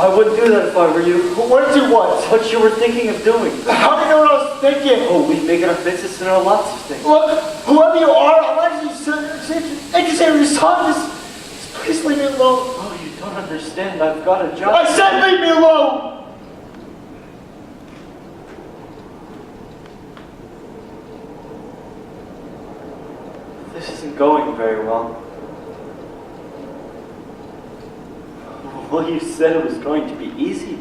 I wouldn't do that if I were you. But what did you want? What you were thinking of doing. How do you know what I was thinking? Oh, we make it our business to know lots of things. Look, whoever you are, I'm not interested in your son. Just please leave me alone. Oh, you don't understand. I've got a job. I said leave me alone. This isn't going very well. Well, you said it was going to be easy.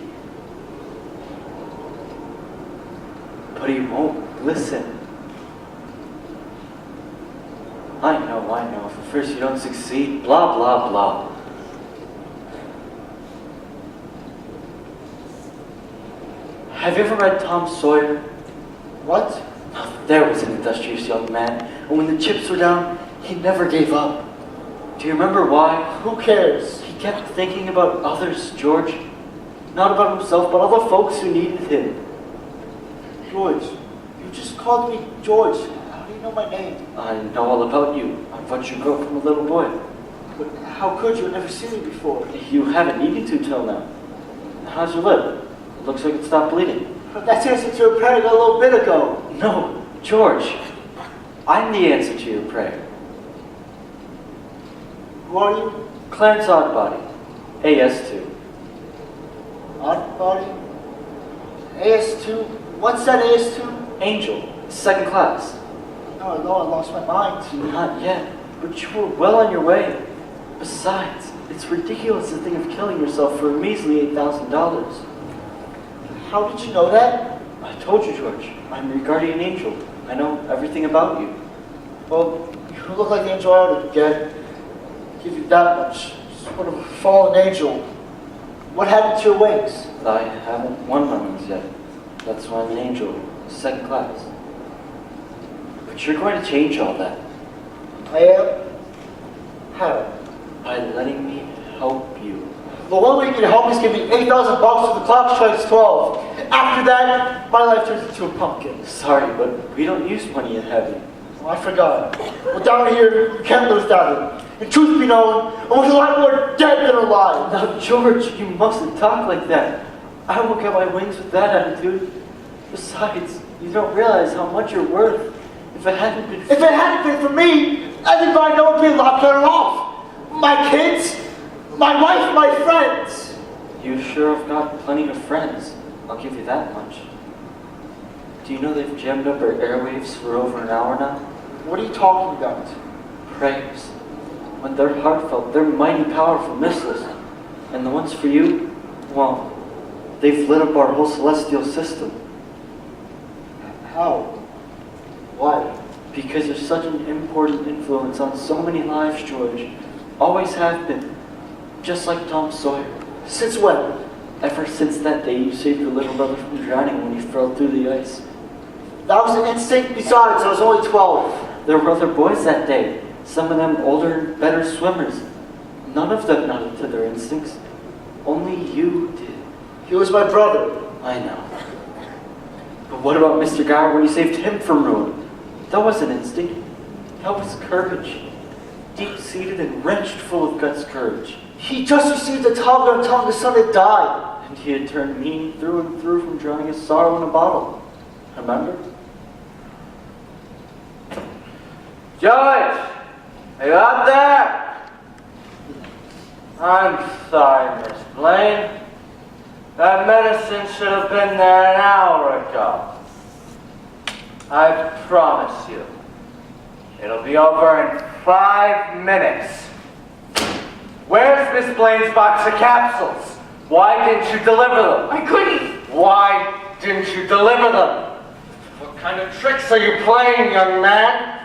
But he won't listen. I know. If at first you don't succeed, blah, blah, blah. Have you ever read Tom Sawyer? What? There was an industrious young man, and when the chips were down, he never gave up. Do you remember why? Who cares? He kept thinking about others, George. Not about himself, but all the folks who needed him. George. You just called me George. How do you know my name? I know all about you. I thought you grew up from a little boy. But how could you? I've never seen me before. You haven't needed to till now. How's your lip? It looks like it stopped bleeding. But that's the answer to your prayer a little bit ago. No, George. I'm the answer to your prayer. Who are you? Clarence Oddbody, AS2. Oddbody? AS2? What's that AS2? Angel, second class. No, I lost my mind. Not yet, but you were well on your way. Besides, it's ridiculous to think of killing yourself for a measly $8,000. How did you know that? I told you, George. I'm your guardian angel. I know everything about you. Well, you look like the angel I ought to get. Give you that much. Sort of a fallen angel. What happened to your wings? I haven't won my wings yet. That's why I'm an angel, second class. But you're going to change all that. I am? How? By letting me help you. The one way you can help me is give me $8,000 till the clock strikes 12. After that, my life turns into a pumpkin. Sorry, but we don't use money in heaven. Oh, I forgot. Well, down here, you can't live without it. And truth be known, I was a lot more dead than alive. Now, George, you mustn't talk like that. I won't get my wings with that attitude. Besides, you don't realize how much you're worth. If it hadn't been for me, everybody I know would be a lot better off. My kids, my wife, my friends. You sure have got plenty of friends. I'll give you that much. Do you know they've jammed up our airwaves for over an hour now? What are you talking about? Prayers. When they're heartfelt, they're mighty powerful missiles. And the ones for you, well, they've lit up our whole celestial system. How? Why? Because you're such an important influence on so many lives, George. Always have been. Just like Tom Sawyer. Since when? Ever since that day you saved your little brother from drowning when he fell through the ice. That was an instinct. Besides, I was only 12. There were other boys that day. Some of them older and better swimmers. None of them nodded to their instincts. Only you did. He was my brother. I know. But what about Mr. Gower when you saved him from ruin? That wasn't instinct. That was courage. Deep-seated and wrenched full of guts courage. He just received a telegram telling his son had died. And he had turned mean through and through from drowning his sorrow in a bottle. Remember? George! Are you out there? I'm sorry, Miss Blaine. That medicine should have been there an hour ago. I promise you. It'll be over in 5 minutes. Where's Miss Blaine's box of capsules? Why didn't you deliver them? I couldn't. Why didn't you deliver them? What kind of tricks are you playing, young man?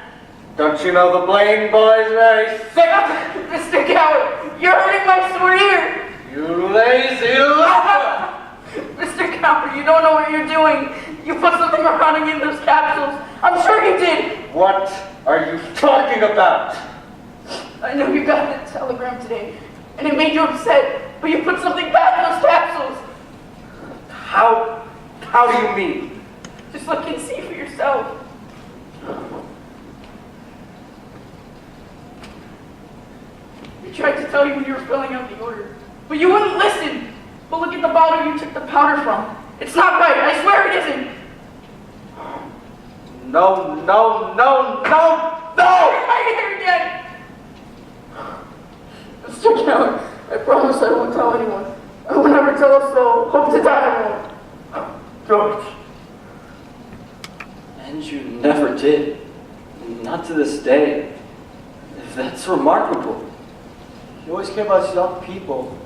Don't you know the Blaine boy's very sick? Mr. Gower, you're hurting my sore ear. You lazy leper! Mr. Gower, you don't know what you're doing. You put something around in those capsules. I'm sure you did. What are you talking about? I know you got the telegram today, and it made you upset, but you put something bad in those capsules. How do you mean? Just look and see for yourself. We tried to tell you when you were filling out the order, but you wouldn't listen. But look at the bottle you took the powder from. It's not right. I swear it isn't. No, no, no, no, no! I'm here again. Mr. Keller, I promise I won't tell anyone. I will never tell a soul. Hope to die alone. George. And you never did. Not to this day. That's remarkable. He always cared about his young people.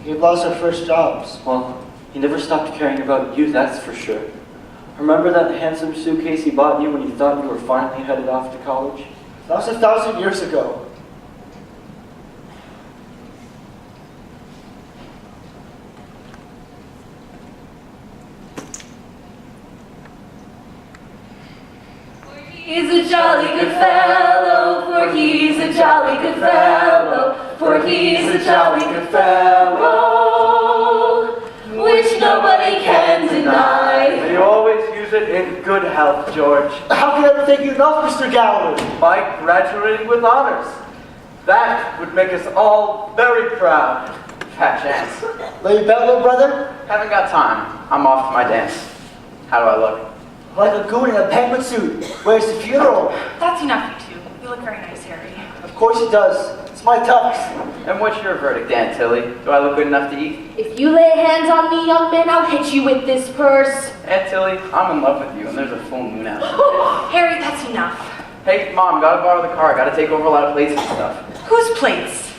He lost our first jobs. Well, he never stopped caring about you, that's for sure. Remember that handsome suitcase he bought you when you thought you were finally headed off to college? That was 1,000 years ago. He's a jolly good fellow, for he's a jolly good fellow, for he's a jolly good fellow, which nobody can deny. You always use it in good health, George. How can I ever thank you enough, Mr. Galloway? By graduating with honors. That would make us all very proud. Fat chance. Lay you bet, little brother? Haven't got time. I'm off to my dance. How do I look? Like a goon in a penguin suit. Where's the funeral? That's enough, you two. You look very nice, Harry. Of course it does. It's my tux. And what's your verdict, Aunt Tilly? Do I look good enough to eat? If you lay hands on me, young man, I'll hit you with this purse. Aunt Tilly, I'm in love with you, and there's a full moon out. Harry, that's enough. Hey, Mom, gotta borrow the car. Gotta take over a lot of plates and stuff. Whose plates?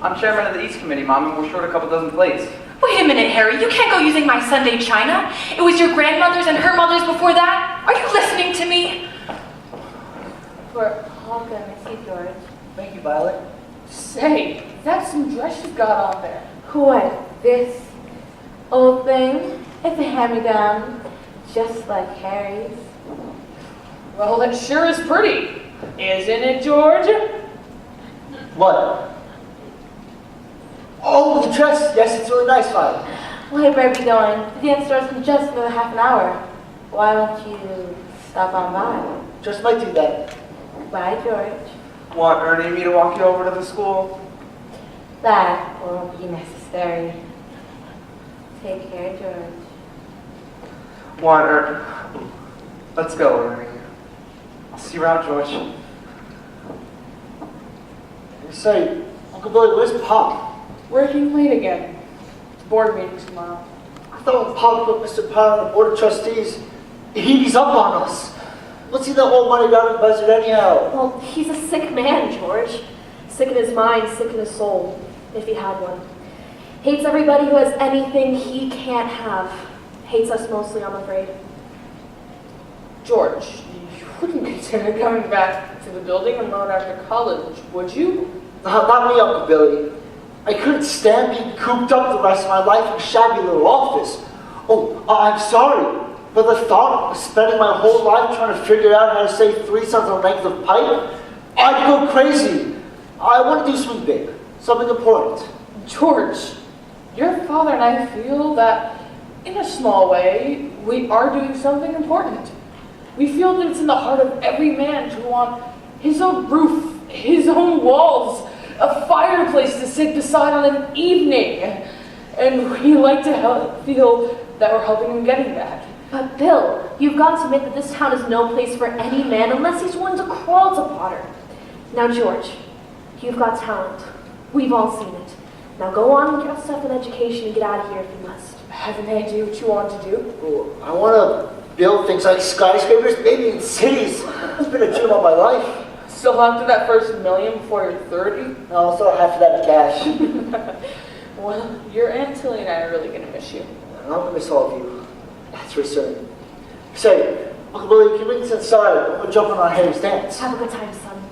I'm chairman of the East Committee, Mom, and we're short a couple dozen plates. Wait a minute, Harry. You can't go using my Sunday china. It was your grandmother's and her mother's before that. Are you listening to me? For all goodness sake, George. Thank you, Violet. Say, that's some dress you've got on there. What, this old thing? It's a hand-me-down, just like Harry's. Well, it sure is pretty. Isn't it, George? What? Oh, the dress. Yes, it's really nice, Violet. Well, I better be going. The dance starts in just another half an hour. Why don't you stop on by? Just might do that. Bye, George. Want Ernie and me to walk you over to the school? That won't be necessary. Take care, George. Want Ernie? Let's go, Ernie. I'll see you around, George. Say, Uncle Billy, where's Pop? Working late again. Board meetings tomorrow. I thought when Pop put Mr. Potter on the board of trustees, he's up on us. What's he the whole money down in the budget anyhow? Well, he's a sick man, George. Sick in his mind, sick in his soul, if he had one. Hates everybody who has anything he can't have. Hates us mostly, I'm afraid. George, you wouldn't consider coming back to the building alone after college, would you? Not me, Uncle Billy. I couldn't stand being cooped up the rest of my life in a shabby little office. Oh, I'm sorry, but the thought of spending my whole life trying to figure out how to say 3 cents on a length of pipe, I'd go crazy. I want to do something big, something important. George, your father and I feel that, in a small way, we are doing something important. We feel that it's in the heart of every man to want his own roof, his own walls, a fireplace to sit beside on an evening. And we like to feel that we're helping him getting that. But Bill, you've got to admit that this town is no place for any man unless he's willing to crawl to Potter. Now, George, you've got talent. We've all seen it. Now go on and get yourself an education and get out of here if you must. Have an idea what you want to do? Oh, I want to build things like skyscrapers, maybe in cities. It's been a dream all my life. Still after that first $1 million before you're 30? No, I'll still have half of that in cash. Well, your Aunt Tilly and I are really going to miss you. I'm going to miss all of you. That's for certain. Say, Uncle Billy, can you bring us inside? I'm going to jump on Harry's dance. Have a good time, son.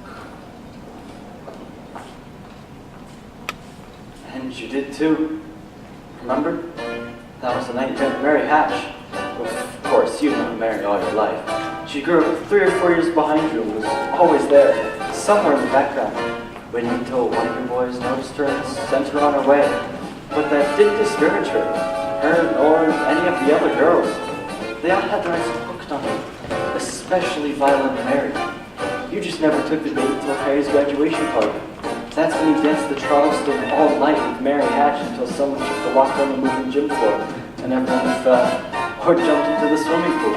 And you did too. Remember? That was the night you met Mary Hatch. Well, of course, you've known Mary all your life. She grew up 3 or 4 years behind you and was always there, somewhere in the background, waiting until one of your boys noticed her and sent her on her way. But that didn't discourage her or any of the other girls. They all had their eyes hooked on her, especially Violet and Mary. You just never took the date until Harry's graduation party. That's when he danced the Charleston all night with Mary Hatch until someone took the lock on the moving gym floor and everyone fell or jumped into the swimming pool.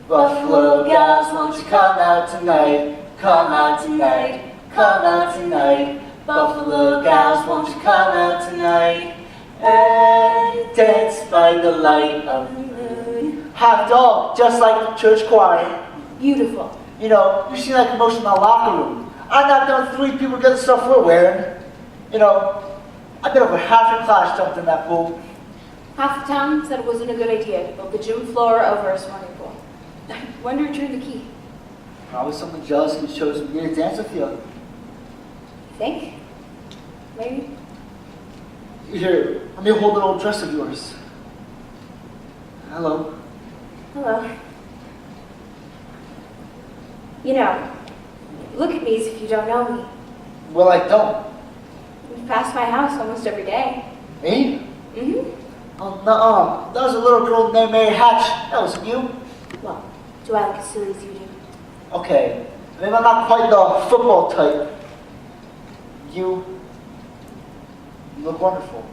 Buffalo gals, won't you come out tonight? Come out tonight, come out tonight. Buffalo gals, won't you come out tonight? And dance by the light of the moon. Hot dog, just like the church choir. Beautiful. You know, you see that commotion in my locker room. I knocked down 3 people get the stuff we're wearing. You know, I bet over half your class jumped in that pool. Half the town said it wasn't a good idea to build the gym floor over a swimming pool. I wonder who turned the key. Probably someone jealous who chose me to dance with you. You think? Maybe? Here, let me hold an old dress of yours. Hello. Hello. You know, look at me as if you don't know me. Well, I don't. You pass my house almost every day. Me? Mm-hmm. Oh, no. That was a little girl named Mary Hatch. That wasn't you. Well, do I look as silly as you do? Okay. Maybe I'm not quite the football type. You look wonderful.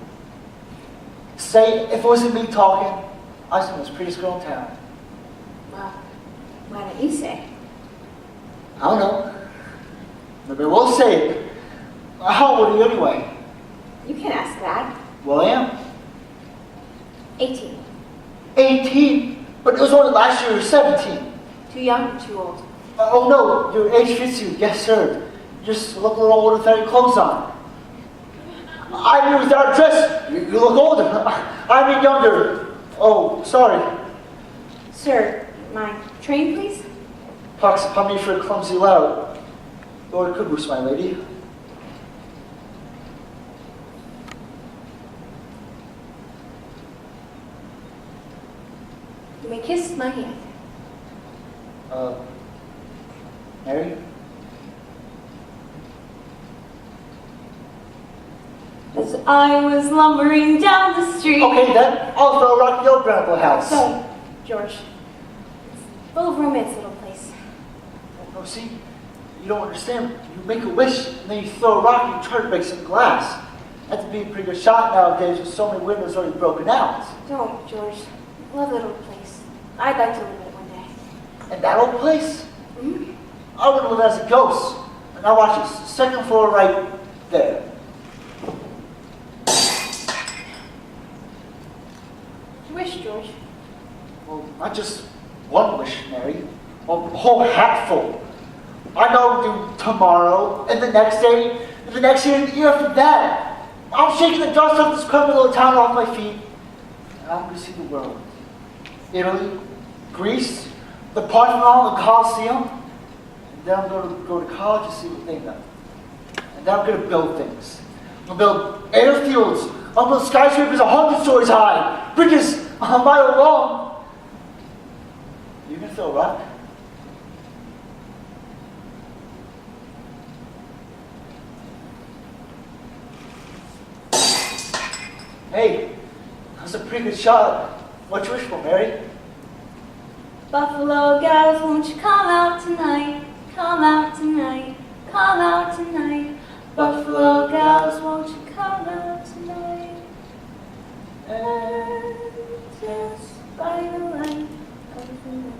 Say, if it wasn't me talking, I was the most prettiest girl in town. Well, why don't you say? I don't know. Maybe we'll say it. How old are you anyway? You can't ask that. Well, I am. 18. 18? But it was only last year you were 17. Too young or too old? Oh no, your age fits you. Yes, sir. You just look a little older without your clothes on. I mean, without a dress, you look older. I mean, younger. Oh, sorry. Sir, my train, please? Pox upon me for a clumsy lout. Lord caboose, my lady. You may kiss my hand. Mary? As I was lumbering down the street. Okay then, I'll throw a rock at your grandpa house. So, George, it's full of romance, little place. No, see, you don't understand. You make a wish, and then you throw a rock and you try to break some glass. That's to be a pretty good shot nowadays with so many windows already broken out. Don't, George. Love little place. I'd like to live in it one day. And that old place? Mm-hmm. I want to live as a ghost. And I watch it, second floor right there. Wish, George. Well, not just one wish, Mary. Well, a whole hatful. I know we'll do tomorrow, and the next day, and the next year, and the year after that. I'm shaking the dust off this crummy little town off my feet, and I'm going to see the world. Italy, Greece, the Parthenon, the Colosseum, and then I'm going to go to college and see what they know. And then I'm going to build things. I'm going to build airfields. I'm going to build skyscrapers 100 stories high, bridges a mile long. You going to throw a rock? Hey, that's a pretty good shot. What you wish for, Mary? Buffalo gals, won't you come out tonight? Come out tonight, come out tonight. Buffalo gals, won't you come out tonight? And dance by the light of the moon.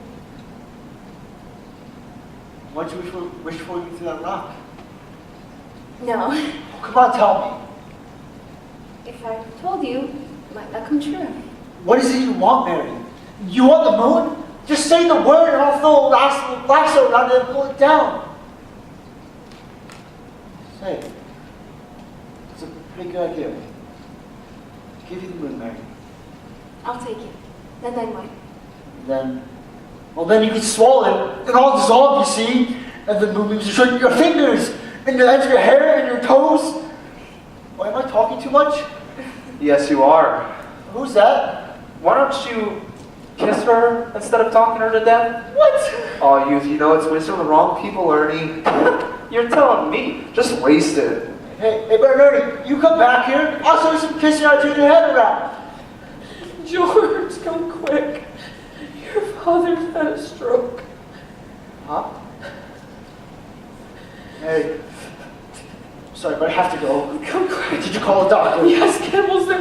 What you wish for you through that rock? No. Oh, come on, tell me. If I told you, it might not come true. What is it you want, Mary? You want the moon? Just say the word and I'll throw a lasso around it and pull it down. Say, it's a pretty good idea. Give you the moon, Mary. I'll take it. And then what? Then you can swallow it and all dissolve, you see, and the moon leaves your fingers and the ends of your hair and your toes. Why am I talking too much? Yes, you are. Who's that? Why don't you kiss her instead of talking her to death? What? Oh, youth, you know it's wasting the wrong people, Ernie. You're telling me. Just waste it. Hey, Bernardi, you come back here. I'll show you some kissing I'll turn your head around. Huh? Mary. Sorry, but I have to go. Come quick. Did you call a doctor? Yes, Campbell's there.